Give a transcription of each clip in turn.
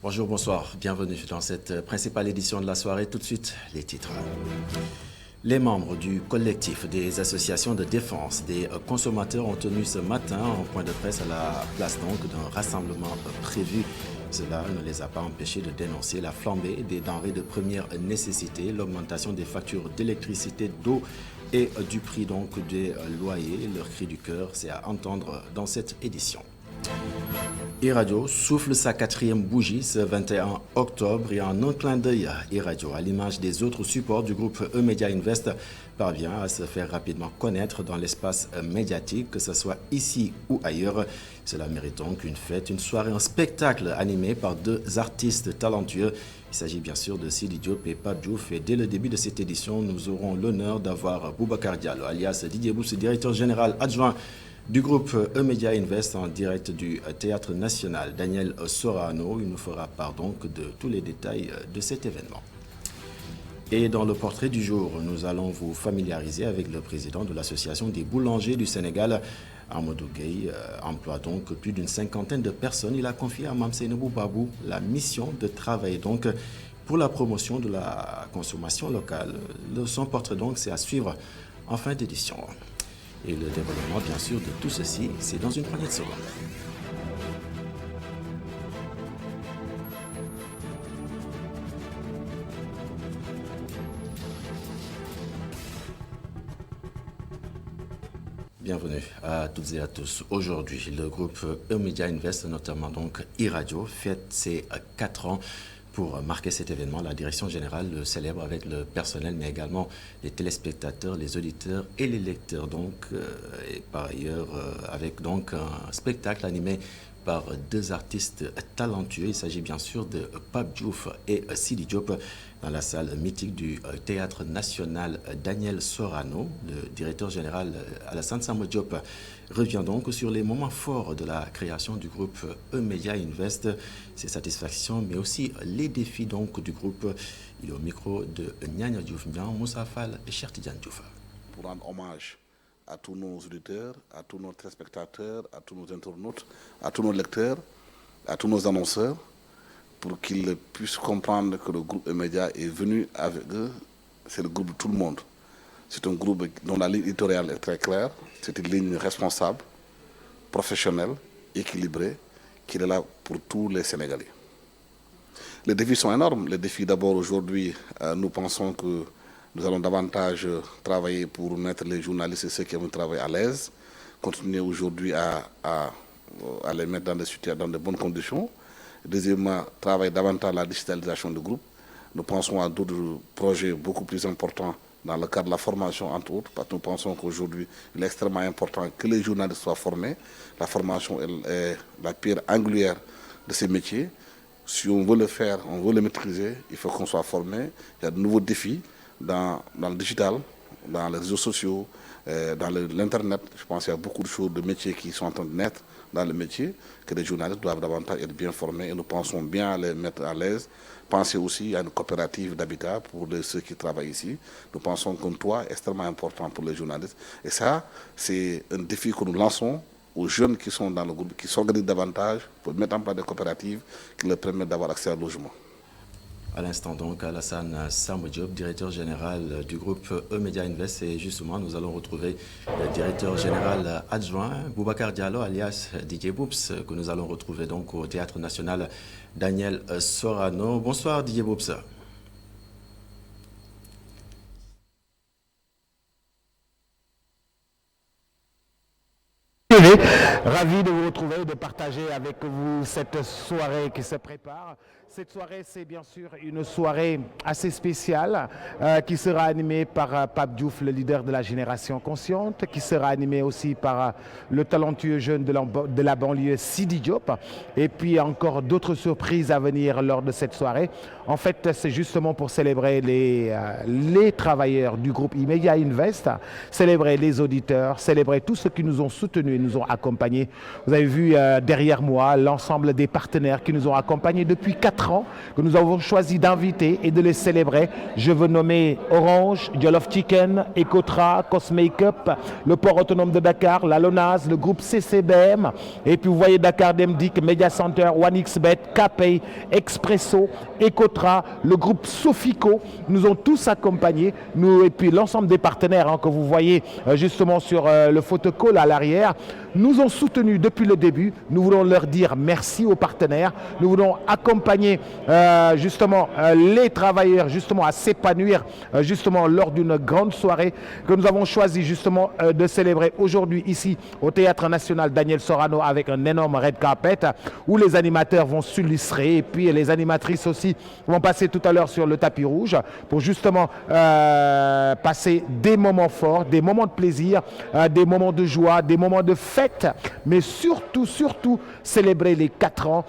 Bonjour, bonsoir, bienvenue dans cette principale édition de la soirée. Tout de suite, les titres. Les membres du collectif des associations de défense des consommateurs ont tenu ce matin un point de presse à la place donc d'un rassemblement prévu. Cela ne les a pas empêchés de dénoncer la flambée des denrées de première nécessité, l'augmentation des factures d'électricité, d'eau et du prix donc des loyers. Leur cri du cœur, c'est à entendre dans cette édition. E-Radio souffle sa 4e bougie ce 21 octobre et en un clin d'œil, E-Radio, à l'image des autres supports du groupe E-Media Invest, parvient à se faire rapidement connaître dans l'espace médiatique, que ce soit ici ou ailleurs. Cela mérite donc une fête, une soirée, un spectacle animé par deux artistes talentueux. Il s'agit bien sûr de Sidi Diop et Pape Diouf. Et dès le début de cette édition, nous aurons l'honneur d'avoir Boubacar Diallo, alias Didier Boups, directeur général adjoint du groupe E-Media Invest en direct du Théâtre National. Daniel Sorano, il nous fera part donc de tous les détails de cet événement. Et dans le portrait du jour, nous allons vous familiariser avec le président de l'Association des boulangers du Sénégal. Amadou Gueye emploie donc plus d'une cinquantaine de personnes. Il a confié à Mamseynebou Babou la mission de travailler donc pour la promotion de la consommation locale. Son portrait donc, c'est à suivre en fin d'édition. Et le développement, bien sûr, de tout ceci, c'est dans une poignée de secondes. Bienvenue à toutes et à tous. Aujourd'hui, le groupe E-Media Invest, notamment donc E-Radio, fête ses 4 ans. Pour marquer cet événement, la direction générale le célèbre avec le personnel, mais également les téléspectateurs, les auditeurs et les lecteurs. Donc, et par ailleurs, avec donc un spectacle animé par deux artistes talentueux. Il s'agit bien sûr de Pape Diouf et Sidi Diop dans la salle mythique du Théâtre National. Daniel Sorano, le directeur général Alassane Samba Diop, revient donc sur les moments forts de la création du groupe E-Media Invest, ses satisfactions, mais aussi les défis donc du groupe. Il est au micro de Nyanya Diouf Ndian, Moussa Fall et Cheikh Tidiane Diouf. Pour rendre hommage à tous nos auditeurs, à tous nos téléspectateurs, à tous nos internautes, à tous nos lecteurs, à tous nos annonceurs, pour qu'ils puissent comprendre que le groupe E-Media est venu avec eux. C'est le groupe de tout le monde. C'est un groupe dont la ligne éditoriale est très claire. C'est une ligne responsable, professionnelle, équilibrée, qui est là pour tous les Sénégalais. Les défis sont énormes. Les défis, d'abord, aujourd'hui, nous pensons que nous allons davantage travailler pour mettre les journalistes et ceux qui vont travailler à l'aise, continuer aujourd'hui à les mettre dans de bonnes conditions. Deuxièmement, travailler davantage la digitalisation du groupe. Nous pensons à d'autres projets beaucoup plus importants dans le cadre de la formation, entre autres, parce que nous pensons qu'aujourd'hui, il est extrêmement important que les journalistes soient formés. La formation est la pierre angulaire de ces métiers. Si on veut le faire, on veut le maîtriser, il faut qu'on soit formé. Il y a de nouveaux défis dans le digital, dans les réseaux sociaux, dans l'Internet. Je pense qu'il y a beaucoup de choses, de métiers qui sont en train de naître dans le métier, que les journalistes doivent davantage être bien formés et nous pensons bien à les mettre à l'aise. Pensez aussi à une coopérative d'habitat pour ceux qui travaillent ici. Nous pensons qu'un toit est extrêmement important pour les journalistes. Et ça, c'est un défi que nous lançons aux jeunes qui sont dans le groupe, qui s'organisent davantage pour mettre en place des coopératives qui leur permettent d'avoir accès à un logement. À l'instant donc, Alassane Samba Diop, directeur général du groupe E-Media Invest. Et justement, nous allons retrouver le directeur général adjoint, Boubacar Diallo, alias Didier Boups, que nous allons retrouver donc au Théâtre National, Daniel Sorano. Bonsoir Didier Boups. Ravi de vous retrouver, de partager avec vous cette soirée qui se prépare. Cette soirée, c'est bien sûr une soirée assez spéciale qui sera animée par Pape Diouf, le leader de la génération consciente, qui sera animée aussi par le talentueux jeune de la banlieue Sidi Diop, et puis encore d'autres surprises à venir lors de cette soirée. En fait, c'est justement pour célébrer les travailleurs du groupe E-Media Invest, célébrer les auditeurs, célébrer tous ceux qui nous ont soutenus et nous ont accompagnés. Vous avez vu derrière moi l'ensemble des partenaires qui nous ont accompagnés depuis 4 4 ans que nous avons choisi d'inviter et de les célébrer. Je veux nommer Orange, Jollof Chicken, Ecotra, Cosmakeup, le port autonome de Dakar, la LONASE, le groupe CCBM, et puis vous voyez Dakar Demdik, Media Center, 1xBet, KPay, Expresso, Ecotra, le groupe Sofico, nous ont tous accompagnés, nous, et puis l'ensemble des partenaires que vous voyez justement sur le photocall à l'arrière, nous ont soutenus depuis le début. Nous voulons leur dire merci aux partenaires. Nous voulons accompagner justement les travailleurs justement à s'épanouir justement lors d'une grande soirée que nous avons choisi justement de célébrer aujourd'hui ici au Théâtre National Daniel Sorano avec un énorme red carpet où les animateurs vont s'illustrer et puis les animatrices aussi vont passer tout à l'heure sur le tapis rouge pour justement passer des moments forts, des moments de plaisir, des moments de joie, des moments de fête, mais surtout célébrer les 4 ans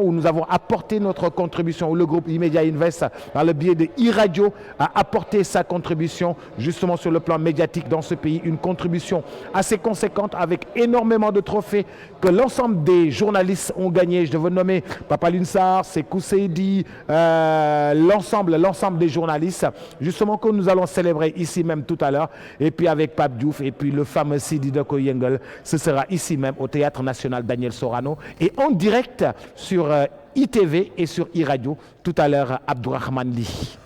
où nous avons apporté notre contribution, où le groupe Immedia Invest, par le biais de e-radio, a apporté sa contribution justement sur le plan médiatique dans ce pays, une contribution assez conséquente avec énormément de trophées que l'ensemble des journalistes ont gagné. Je veux nommer Papa Lunsar, Sekou Seydi, l'ensemble des journalistes, justement que nous allons célébrer ici même tout à l'heure, et puis avec Pape Diouf, et puis le fameux Sidi Doko Yengel, ce sera ici même au Théâtre National Daniel Sorano, et en direct sur ITV et sur e-radio, tout à l'heure Abdourahmane Ly.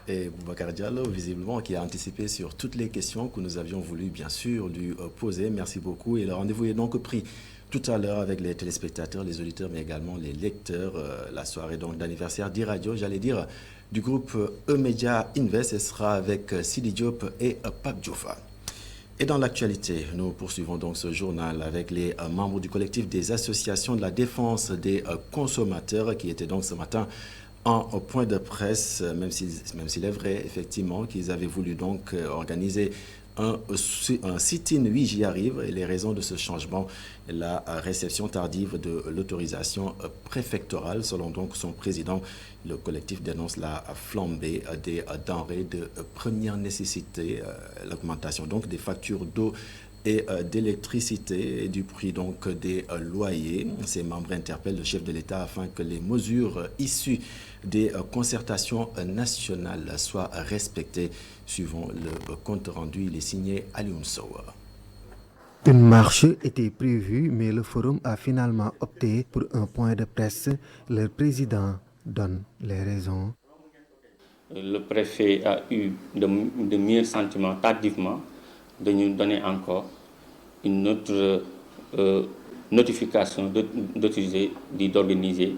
Et Boubacar Diallo, visiblement, qui a anticipé sur toutes les questions que nous avions voulu, bien sûr, lui poser. Merci beaucoup. Et le rendez-vous est donc pris tout à l'heure avec les téléspectateurs, les auditeurs, mais également les lecteurs. La soirée donc d'anniversaire d'e-radio, j'allais dire, du groupe Immedia Invest. Ce sera avec Sidi Diop et Pape Diouf. Et dans l'actualité, nous poursuivons donc ce journal avec les membres du collectif des associations de la défense des consommateurs qui étaient donc ce matin en point de presse, même s'il est vrai effectivement qu'ils avaient voulu donc organiser un sit-in, oui, j'y arrive, et les raisons de ce changement, la réception tardive de l'autorisation préfectorale, selon donc son président. Le collectif dénonce la flambée des denrées de première nécessité, l'augmentation donc des factures d'eau et d'électricité et du prix donc des loyers. Ces membres interpellent le chef de l'État afin que les mesures issues des concertations nationales soient respectées. Suivant le compte rendu, il est signé Alioune Sow. Une marche était prévue, mais le forum a finalement opté pour un point de presse. Le président donne les raisons. Le préfet a eu de meilleurs sentiments tardivement de nous donner encore une autre notification d'autoriser, d'organiser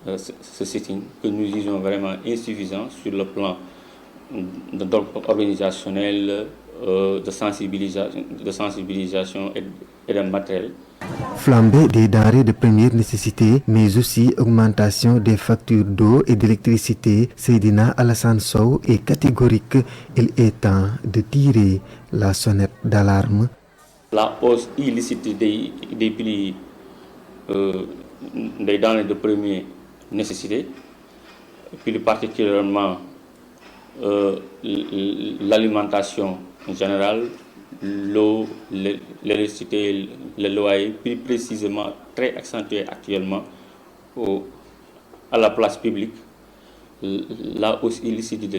ce sit-in que nous jugeons vraiment insuffisant sur le plan organisationnel, de sensibilisation et de matériel. Flambée des denrées de première nécessité, mais aussi augmentation des factures d'eau et d'électricité, Seydina Alassane Sow est catégorique. Il est temps de tirer la sonnette d'alarme. La hausse illicite des prix des denrées de première nécessité, plus particulièrement l'alimentation en général, l'eau, l'électricité, le loyer, plus précisément très accentué actuellement à la place publique, la hausse illicite de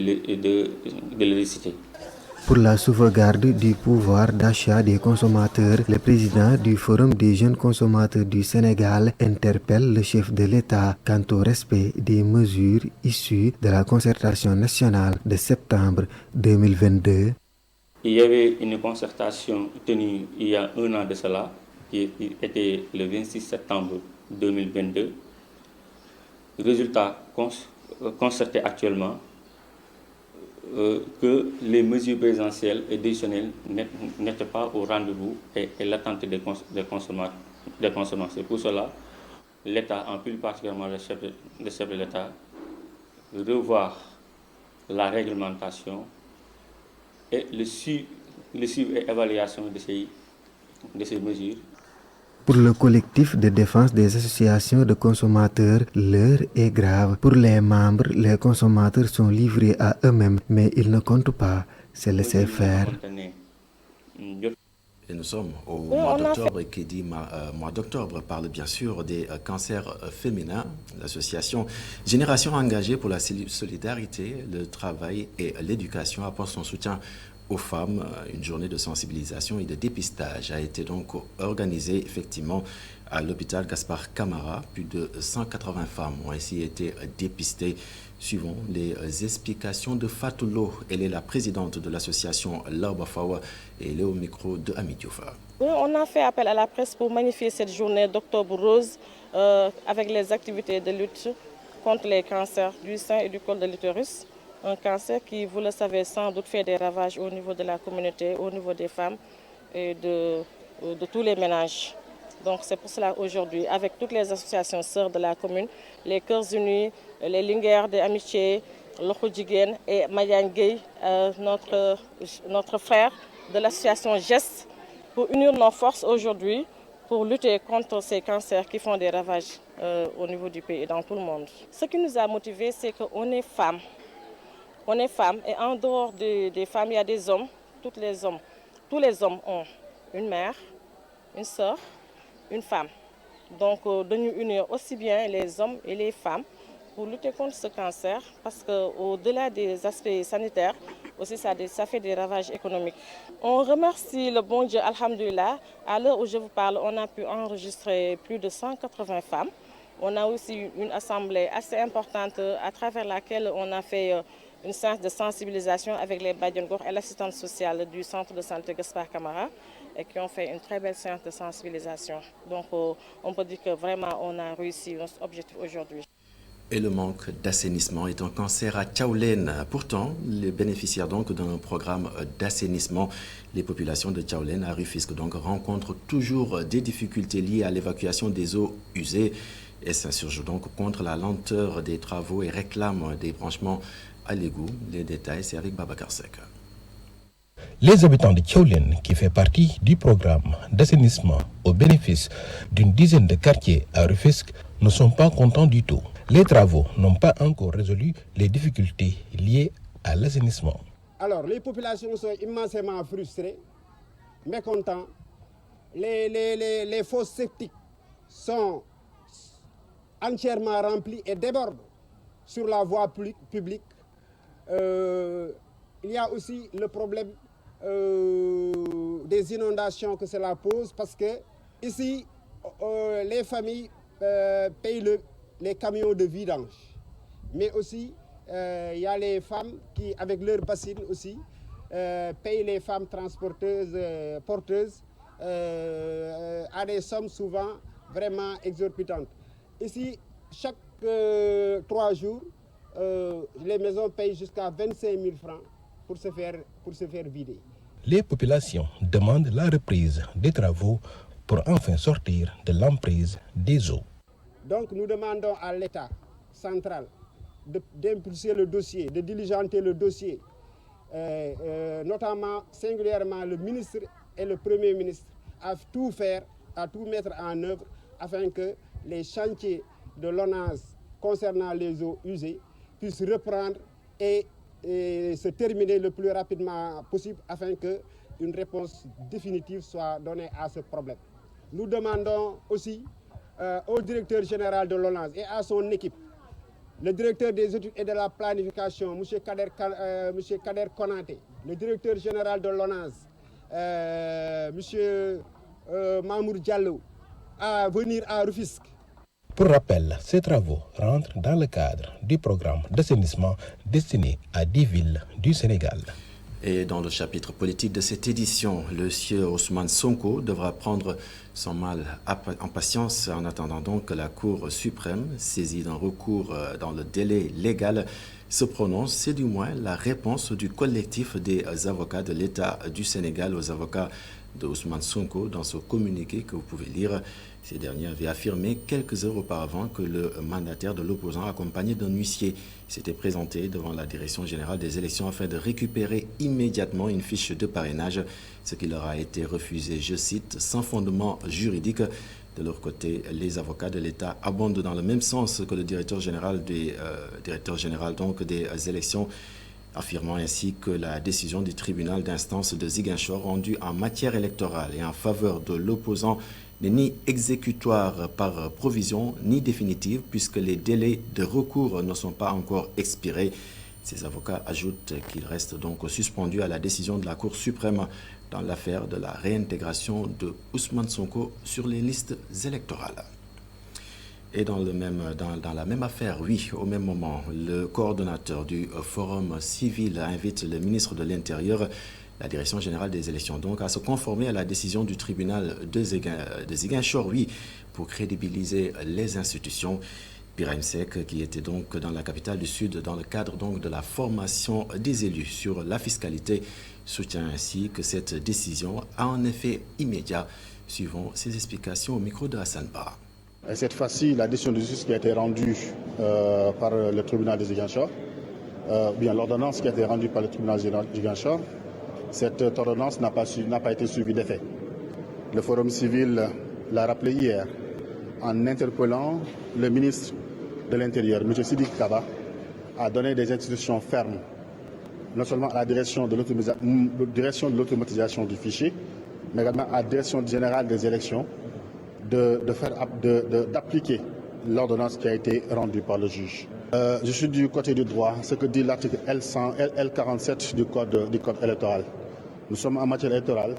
l'électricité. Pour la sauvegarde du pouvoir d'achat des consommateurs, le président du Forum des jeunes consommateurs du Sénégal interpelle le chef de l'État quant au respect des mesures issues de la concertation nationale de septembre 2022. Il y avait une concertation tenue il y a un an de cela, qui était le 26 septembre 2022. Résultat constaté actuellement que les mesures présidentielles et décisionnelles n'étaient pas au rendez-vous et l'attente des consommateurs. C'est pour cela l'État, en plus particulièrement le chef de l'État, revoir la réglementation et le suivi et évaluation de ces mesures. Pour le collectif de défense des associations de consommateurs, l'heure est grave. Pour les membres, les consommateurs sont livrés à eux-mêmes, mais ils ne comptent pas se laisser faire. Et nous sommes au mois d'octobre et qui dit mois d'octobre parle bien sûr des cancers féminins. L'association Génération engagée pour la solidarité, le travail et l'éducation apporte son soutien aux femmes. Une journée de sensibilisation et de dépistage a été donc organisée effectivement à l'hôpital Gaspard Camara. Plus de 180 femmes ont ainsi été dépistées. Suivons les explications de Fatou Lo. Elle est la présidente de l'association Laobafawa et elle est au micro de Ami Diofa. Oui, on a fait appel à la presse pour magnifier cette journée d'octobre rose avec les activités de lutte contre les cancers du sein et du col de l'utérus. Un cancer qui, vous le savez, sans doute fait des ravages au niveau de la communauté, au niveau des femmes et de tous les ménages. Donc c'est pour cela aujourd'hui, avec toutes les associations sœurs de la commune, les Cœurs Unis, les Linguères de Amitié, Loxo Jigéen et Madiane Gueye, notre frère de l'association GEST, pour unir nos forces aujourd'hui pour lutter contre ces cancers qui font des ravages au niveau du pays et dans tout le monde. Ce qui nous a motivés, c'est qu'on est femmes. On est femmes et en dehors des femmes, il y a des hommes. Tous les hommes ont une mère, une sœur, une femme. Donc, de nous unir aussi bien les hommes et les femmes pour lutter contre ce cancer, parce qu'au-delà des aspects sanitaires, aussi ça fait des ravages économiques. On remercie le bon Dieu, alhamdoulilah. À l'heure où je vous parle, on a pu enregistrer plus de 180 femmes. On a aussi une assemblée assez importante à travers laquelle on a fait une séance de sensibilisation avec les Badiongor et l'assistante sociale du centre de santé Gaspard Camara et qui ont fait une très belle séance de sensibilisation. Donc on peut dire que vraiment on a réussi notre objectif aujourd'hui. Et le manque d'assainissement est un cancer à Tchaoulène. Pourtant, les bénéficiaires donc d'un programme d'assainissement, les populations de Tchaoulène à Rufisque donc rencontrent toujours des difficultés liées à l'évacuation des eaux usées et s'insurgent donc contre la lenteur des travaux et réclament des branchements à l'égout. Les détails, c'est avec Babacar Sek. Les habitants de Tchaoulène, qui fait partie du programme d'assainissement au bénéfice d'une dizaine de quartiers à Rufisque, ne sont pas contents du tout. Les travaux n'ont pas encore résolu les difficultés liées à l'assainissement. Alors, les populations sont immensément frustrées, mécontents. Les fosses septiques sont entièrement remplies et débordent sur la voie publique. Il y a aussi le problème des inondations que cela pose parce que ici, les familles payent les camions de vidange. Mais aussi, il y a les femmes qui, avec leurs bassines aussi, payent les femmes transporteuses, porteuses, à des sommes souvent vraiment exorbitantes. Ici, chaque 3 jours, les maisons payent jusqu'à 25 000 francs pour se faire vider. Les populations demandent la reprise des travaux pour enfin sortir de l'emprise des eaux. Donc nous demandons à l'État central d'impulser le dossier, de diligenter le dossier, notamment singulièrement le ministre et le Premier ministre, à tout faire, à tout mettre en œuvre afin que les chantiers de l'ONAS concernant les eaux usées puissent reprendre et se terminer le plus rapidement possible afin qu'une réponse définitive soit donnée à ce problème. Nous demandons aussi au directeur général de l'ONAS et à son équipe, le directeur des études et de la planification, M. Kader Konaté, le directeur général de l'ONAS, M. Mamour Diallo, à venir à Rufisque. Pour rappel, ces travaux rentrent dans le cadre du programme d'assainissement destiné à 10 villes du Sénégal. Et dans le chapitre politique de cette édition, le sieur Ousmane Sonko devra prendre son mal en patience en attendant donc que la Cour suprême, saisie d'un recours dans le délai légal, se prononce. C'est du moins la réponse du collectif des avocats de l'État du Sénégal aux avocats de Ousmane Sonko dans ce communiqué que vous pouvez lire. Ces derniers avaient affirmé quelques heures auparavant que le mandataire de l'opposant, accompagné d'un huissier, s'était présenté devant la Direction générale des élections afin de récupérer immédiatement une fiche de parrainage, ce qui leur a été refusé, je cite, sans fondement juridique. De leur côté, les avocats de l'État abondent dans le même sens que le directeur général des élections affirmant ainsi que la décision du tribunal d'instance de Ziguinchor rendue en matière électorale et en faveur de l'opposant n'est ni exécutoire par provision ni définitive puisque les délais de recours ne sont pas encore expirés. Ses avocats ajoutent qu'il reste donc suspendu à la décision de la Cour suprême dans l'affaire de la réintégration de Ousmane Sonko sur les listes électorales. Et dans la même affaire, oui, au même moment, le coordonnateur du Forum civil invite le ministre de l'Intérieur, la Direction générale des élections, donc, à se conformer à la décision du tribunal de Ziguinchor, oui, pour crédibiliser les institutions. Birahim Seck, qui était donc dans la capitale du Sud dans le cadre donc de la formation des élus sur la fiscalité, soutient ainsi que cette décision a un effet immédiat. Suivons ses explications au micro de Hassan Ba. Et cette fois-ci, la décision de justice qui a été rendue par le tribunal de Ziguinchor, bien l'ordonnance qui a été rendue par le tribunal de Ziguinchor, cette ordonnance n'a pas été suivie d'effet. Le Forum civil l'a rappelé hier en interpellant le ministre de l'Intérieur, M. Sidiki Kaba, a donné des institutions fermes, non seulement à la direction de l'automatisation du fichier, mais également à la direction générale des élections, d'appliquer l'ordonnance qui a été rendue par le juge. Je suis du côté du droit, ce que dit l'article L47 du code électoral. Nous sommes en matière électorale.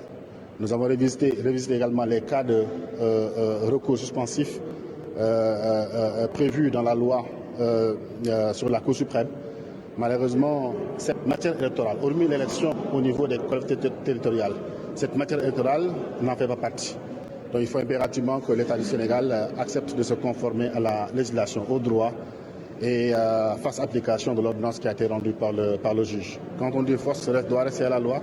Nous avons révisé également les cas de recours suspensifs prévus dans la loi sur la Cour suprême. Malheureusement, cette matière électorale, hormis l'élection au niveau des collectivités territoriales, cette matière électorale n'en fait pas partie. Donc il faut impérativement que l'État du Sénégal accepte de se conformer à la législation, au droit et fasse application de l'ordonnance qui a été rendue par le juge. Quand on dit force doit rester à la loi,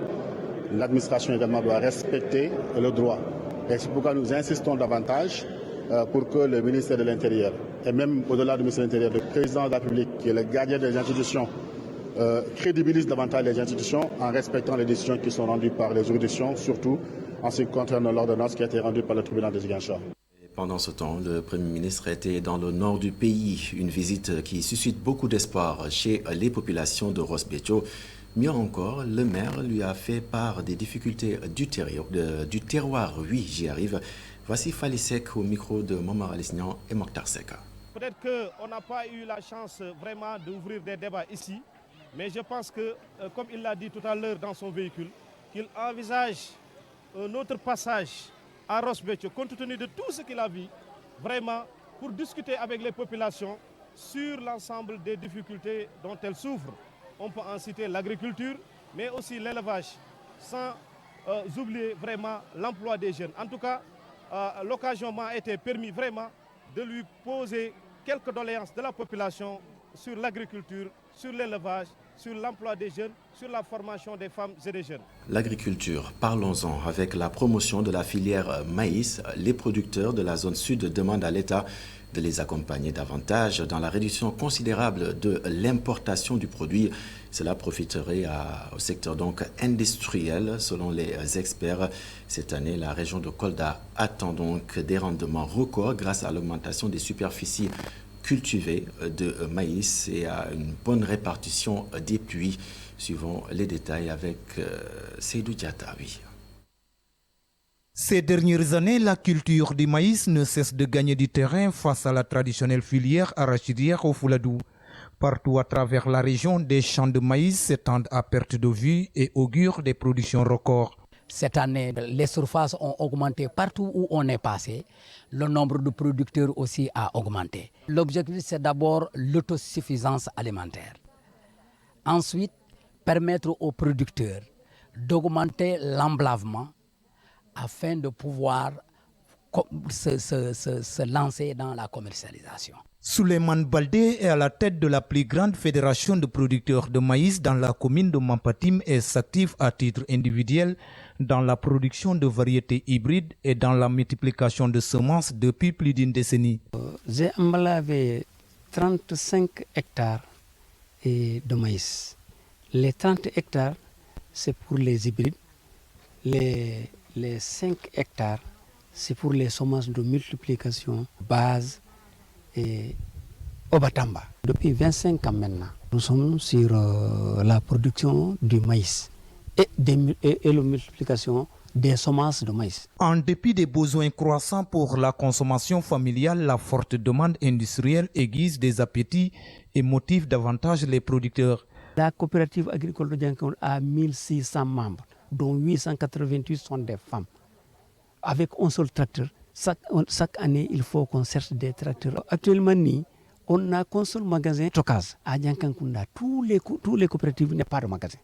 l'administration également doit respecter le droit. Et c'est pourquoi nous insistons davantage pour que le ministère de l'Intérieur, et même au-delà du ministère de l'Intérieur, le président de la République, qui est le gardien des institutions, crédibilise davantage les institutions en respectant les décisions qui sont rendues par les juridictions, surtout en ce qui concerne l'ordonnance qui a été rendue par le tribunal de Ziguinchor. Pendant ce temps, le Premier ministre était dans le nord du pays, une visite qui suscite beaucoup d'espoir chez les populations de Ross Béthio. Mieux encore, le maire lui a fait part des difficultés du terroir. Oui, j'y arrive. Voici Falisek au micro de Momar Alisnian et Mokhtar Seka. Peut-être qu'on n'a pas eu la chance vraiment d'ouvrir des débats ici, mais je pense que, comme il l'a dit tout à l'heure dans son véhicule, qu'il envisage un autre passage à Ross Béthio, compte tenu de tout ce qu'il a vu, vraiment pour discuter avec les populations sur l'ensemble des difficultés dont elles souffrent. On peut en citer l'agriculture, mais aussi l'élevage, sans oublier vraiment l'emploi des jeunes. En tout cas, l'occasion m'a été permis vraiment de lui poser quelques doléances de la population sur l'agriculture, sur l'élevage, sur l'emploi des jeunes, sur la formation des femmes et des jeunes. L'agriculture, parlons-en. Avec la promotion de la filière maïs, les producteurs de la zone sud demandent à l'État de les accompagner davantage dans la réduction considérable de l'importation du produit. Cela profiterait au secteur donc industriel. Selon les experts, cette année, la région de Kolda attend donc des rendements records grâce à l'augmentation des superficies cultivées de maïs et à une bonne répartition des pluies. Suivons les détails avec Seydou Diatawi. Ces dernières années, la culture du maïs ne cesse de gagner du terrain face à la traditionnelle filière arachidière au Fouladou. Partout à travers la région, des champs de maïs s'étendent à perte de vue et augurent des productions records. Cette année, les surfaces ont augmenté partout où on est passé. Le nombre de producteurs aussi a augmenté. L'objectif, c'est d'abord l'autosuffisance alimentaire. Ensuite, permettre aux producteurs d'augmenter l'emblavement afin de pouvoir se lancer dans la commercialisation. Souleymane Baldé est à la tête de la plus grande fédération de producteurs de maïs dans la commune de Mampatim et s'active à titre individuel dans la production de variétés hybrides et dans la multiplication de semences depuis plus d'une décennie. J'ai emblavé 35 hectares de maïs. Les 30 hectares, c'est pour les hybrides. Les 5 hectares, c'est pour les semences de multiplication, base et au Batamba. Depuis 25 ans maintenant, nous sommes sur la production du maïs et la multiplication des semences de maïs. En dépit des besoins croissants pour la consommation familiale, la forte demande industrielle aiguise des appétits et motive davantage les producteurs. La coopérative agricole de Djankoul a 1600 membres, dont 888 sont des femmes. Avec un seul tracteur, chaque année, il faut qu'on cherche des tracteurs. Actuellement, on n'a qu'un seul magasin Tokaz. À Djankounda, tous les coopératives n'ont pas de magasin.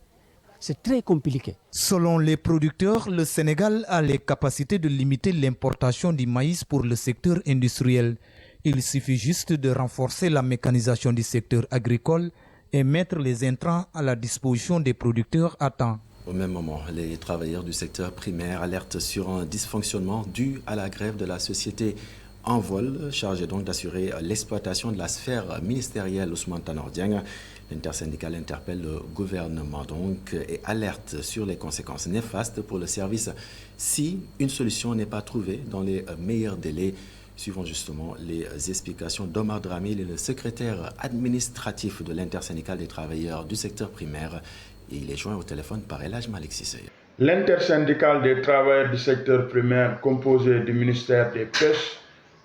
C'est très compliqué. Selon les producteurs, le Sénégal a les capacités de limiter l'importation du maïs pour le secteur industriel. Il suffit juste de renforcer la mécanisation du secteur agricole et mettre les intrants à la disposition des producteurs à temps. Au même moment, les travailleurs du secteur primaire alertent sur un dysfonctionnement dû à la grève de la société Envol, chargée donc d'assurer l'exploitation de la sphère ministérielle Ousmane Tanor Dieng. L'intersyndicale interpelle le gouvernement donc et alerte sur les conséquences néfastes pour le service si une solution n'est pas trouvée dans les meilleurs délais. Suivons justement les explications d'Omar Dramil, le secrétaire administratif de l'intersyndicale des travailleurs du secteur primaire. Et il est joint au téléphone par El Hadj Malick Cissé. L'intersyndicale des travailleurs du secteur primaire, composé du ministère des Pêches,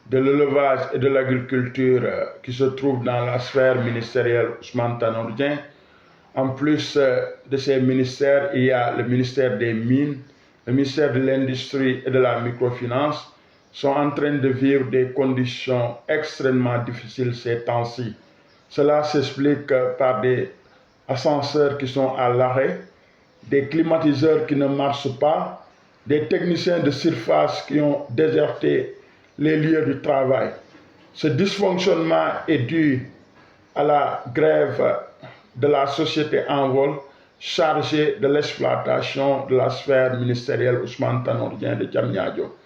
de l'élevage et de l'agriculture qui se trouve dans la sphère ministérielle Ousmane Tanor Dieng. En plus de ces ministères, il y a le ministère des Mines, le ministère de l'Industrie et de la Microfinance, sont en train de vivre des conditions extrêmement difficiles ces temps-ci. Cela s'explique par des ascenseurs qui sont à l'arrêt, des climatiseurs qui ne marchent pas, des techniciens de surface qui ont déserté les lieux du travail. Ce dysfonctionnement est dû à la grève de la société Envol chargée de l'exploitation de la sphère ministérielle Ousmane Tanor Dieng de Diamniadio.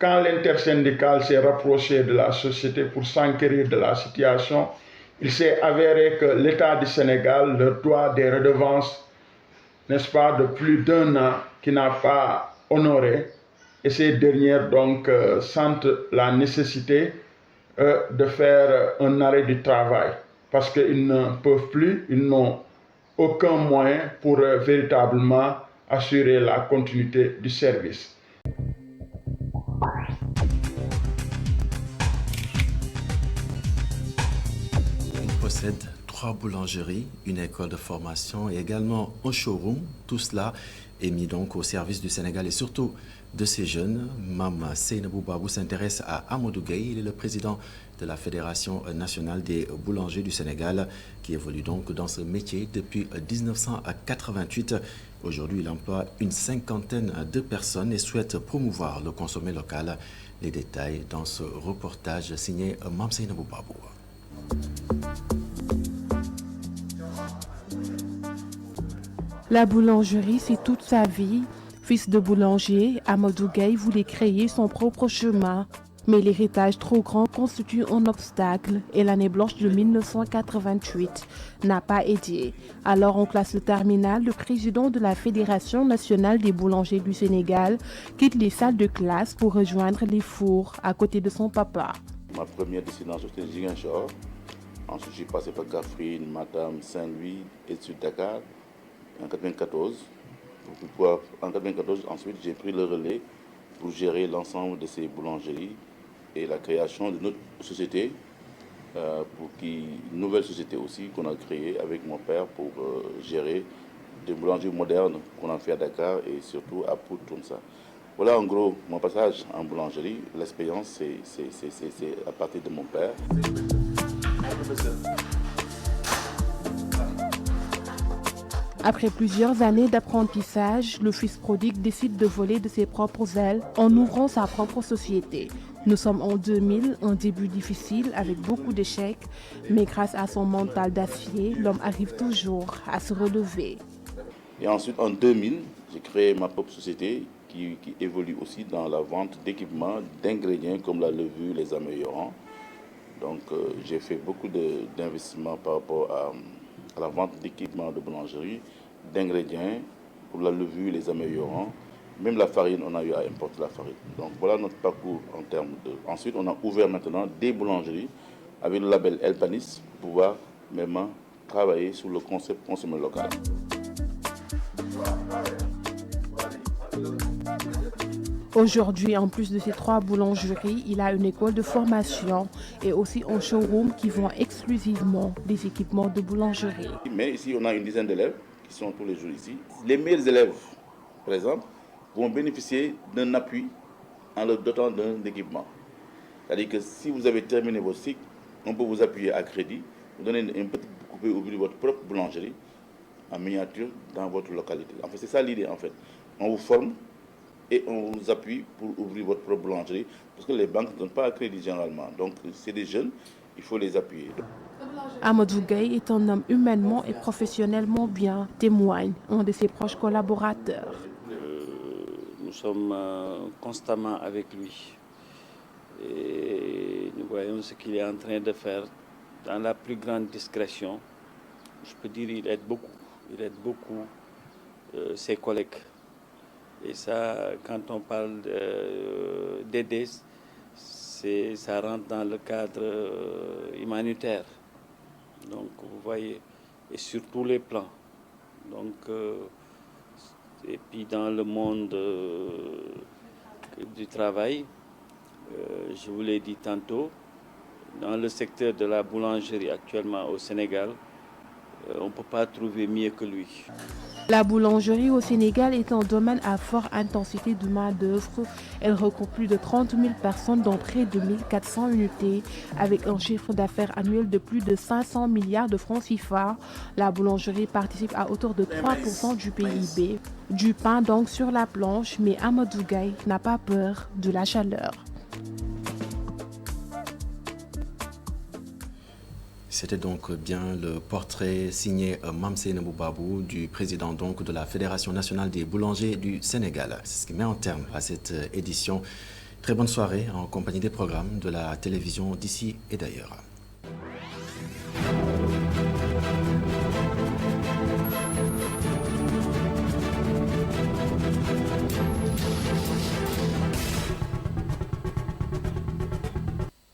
Quand l'intersyndicale s'est rapproché de la société pour s'enquérir de la situation, il s'est avéré que l'État du Sénégal leur doit des redevances, n'est-ce pas, de plus d'1 an qui n'a pas honoré. Et ces dernières donc sentent la nécessité de faire un arrêt du travail parce qu'ils ne peuvent plus, ils n'ont aucun moyen pour véritablement assurer la continuité du service. On possède 3 boulangeries, une école de formation et également un showroom. Tout cela est mis donc au service du Sénégal et surtout de ces jeunes. Mame Seynabou Babou s'intéresse à Amadou Gueye. Il est le président de la Fédération nationale des boulangers du Sénégal qui évolue donc dans ce métier depuis 1988. Aujourd'hui, il emploie une 50aine de personnes et souhaite promouvoir le consommé local. Les détails dans ce reportage signé Mame Seynabou Babou. La boulangerie, c'est toute sa vie. Fils de boulanger, Amadou Gueye voulait créer son propre chemin. Mais l'héritage trop grand constitue un obstacle et l'année blanche de 1988 n'a pas aidé. Alors en classe terminale, le président de la Fédération nationale des boulangers du Sénégal quitte les salles de classe pour rejoindre les fours à côté de son papa. Ma première destination c'était Ziguinchor. Ensuite j'ai passé par Kaffrine, Matam, Saint-Louis et Sud Dakar en 1994. En 1994, ensuite, j'ai pris le relais pour gérer l'ensemble de ces boulangeries et la création de notre société, une nouvelle société aussi qu'on a créée avec mon père pour gérer des boulangeries modernes qu'on a fait à Dakar et surtout à Pout-Tounsa. Voilà en gros mon passage en boulangerie. L'expérience, c'est à partir de mon père. Après plusieurs années d'apprentissage, le fils prodigue décide de voler de ses propres ailes en ouvrant sa propre société. Nous sommes en 2000, un début difficile avec beaucoup d'échecs, mais grâce à son mental d'acier, l'homme arrive toujours à se relever. Et ensuite, en 2000, j'ai créé ma propre société qui évolue aussi dans la vente d'équipements, d'ingrédients comme la levure, les améliorants. Donc j'ai fait beaucoup d'investissements par rapport à la vente d'équipements de boulangerie, d'ingrédients pour la levure, les améliorants. Même la farine, on a eu à importer la farine. Donc voilà notre parcours en termes de... Ensuite, on a ouvert maintenant des boulangeries avec le label El Panis pour pouvoir même travailler sur le concept consommer local. Aujourd'hui, en plus de ces 3 boulangeries, il a une école de formation et aussi un showroom qui vend exclusivement des équipements de boulangerie. Mais ici, on a une dizaine d'élèves qui sont tous les jours ici. Les meilleurs élèves, par exemple, vont bénéficier d'un appui en leur dotant d'un équipement. C'est-à-dire que si vous avez terminé votre cycle, on peut vous appuyer à crédit, vous donner un petit coupé au bout de votre propre boulangerie en miniature dans votre localité. En fait, c'est ça l'idée en fait. On vous forme et on vous appuie pour ouvrir votre propre boulangerie parce que les banques ne donnent pas à crédit généralement. Donc c'est des jeunes, il faut les appuyer. Amadou Gaye est un homme humainement et professionnellement bien, témoigne un de ses proches collaborateurs. Nous sommes constamment avec lui et nous voyons ce qu'il est en train de faire dans la plus grande discrétion. Je peux dire qu'il aide beaucoup ses collègues. Et ça, quand on parle d'aider, ça rentre dans le cadre humanitaire. Donc, vous voyez, et sur tous les plans. Donc, et puis dans le monde du travail, je vous l'ai dit tantôt, dans le secteur de la boulangerie actuellement au Sénégal, on ne peut pas trouver mieux que lui. La boulangerie au Sénégal est un domaine à forte intensité de main-d'œuvre. Elle regroupe plus de 30 000 personnes dans près de 1400 unités. Avec un chiffre d'affaires annuel de plus de 500 milliards de francs CFA, la boulangerie participe à hauteur de 3% du PIB. Du pain donc sur la planche, mais Amadou Gaye n'a pas peur de la chaleur. C'était donc bien le portrait signé Mamsé Nabou du président donc de la Fédération nationale des boulangers du Sénégal. C'est ce qui met en terme à cette édition. Très bonne soirée en compagnie des programmes de la télévision d'ici et d'ailleurs.